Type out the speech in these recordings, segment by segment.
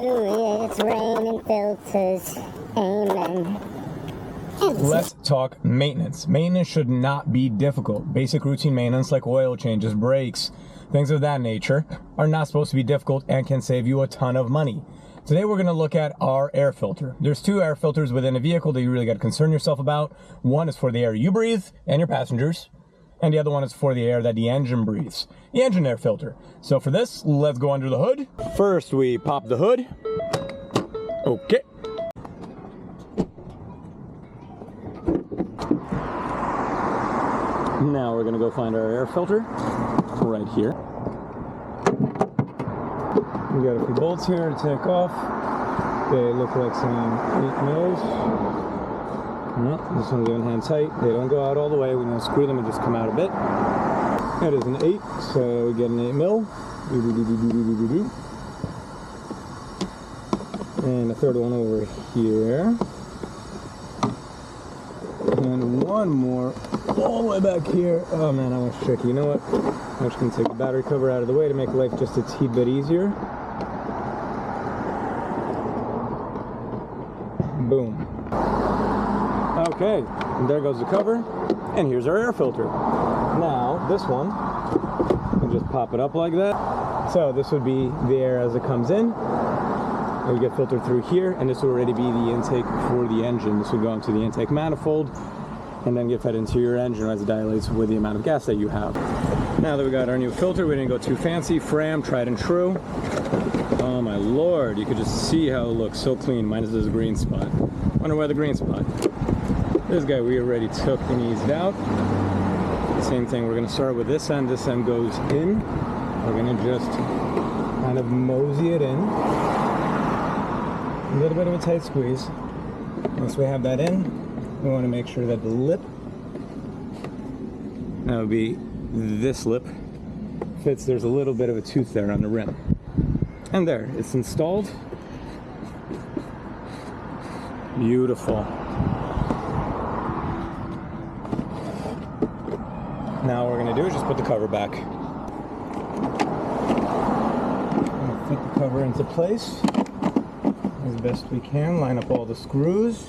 Hallelujah, it's raining filters. Amen. Let's talk maintenance. Maintenance should not be difficult. Basic routine maintenance like oil changes, brakes, things of that nature are not supposed to be difficult and can save you a ton of money. Today we're going to look at our air filter. There's two air filters within a vehicle that you really got to concern yourself about. One is for the air you breathe and your passengers, and the other one is for the air that the engine breathes, the engine air filter. So for this, let's go under the hood. First we pop the hood. Okay. Now we're gonna go find our air filter right here. We got a few bolts here to take off. They look like some 8 mils. No, this one's going hand tight. They don't go out all the way. We don't screw them and just come out a bit. That is an 8, so we get an 8 mil. And a third one over here. And one more all the way back here. Oh man, that one's tricky. You know what? I'm just going to take the battery cover out of the way to make life just a teeny bit easier. Boom. Okay, and there goes the cover, and here's our air filter. Now, this one, you just pop it up like that. So this would be the air as it comes in. It would get filtered through here, and this would already be the intake for the engine. This would go into the intake manifold, and then get fed into your engine as it dilates with the amount of gas that you have. Now that we got our new filter, we didn't go too fancy. Fram, tried and true. Oh my lord, you could just see how it looks so clean, minus this green spot. Wonder why the green spot. This guy we already took and eased out. Same thing, we're going to start with this end goes in. We're going to just kind of mosey it in. A little bit of a tight squeeze. Once we have that in, we want to make sure that the lip, that would be this lip, fits. There's a little bit of a tooth there on the rim. And there, it's installed. Beautiful. Now what we're going to do is just put the cover back. Fit the cover into place as best we can. Line up all the screws.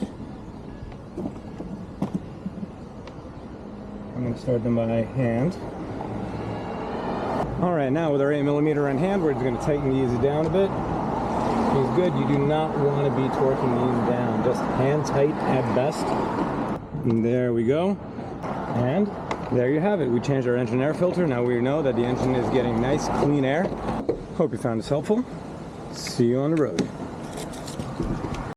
I'm going to start them by hand. Alright, now with our 8mm on hand, we're just going to tighten these down a bit. It's good. You do not want to be torquing these down. Just hand tight at best. And there we go. And there you have it. We changed our engine air filter. Now we know that the engine is getting nice, clean air. Hope you found this helpful. See you on the road.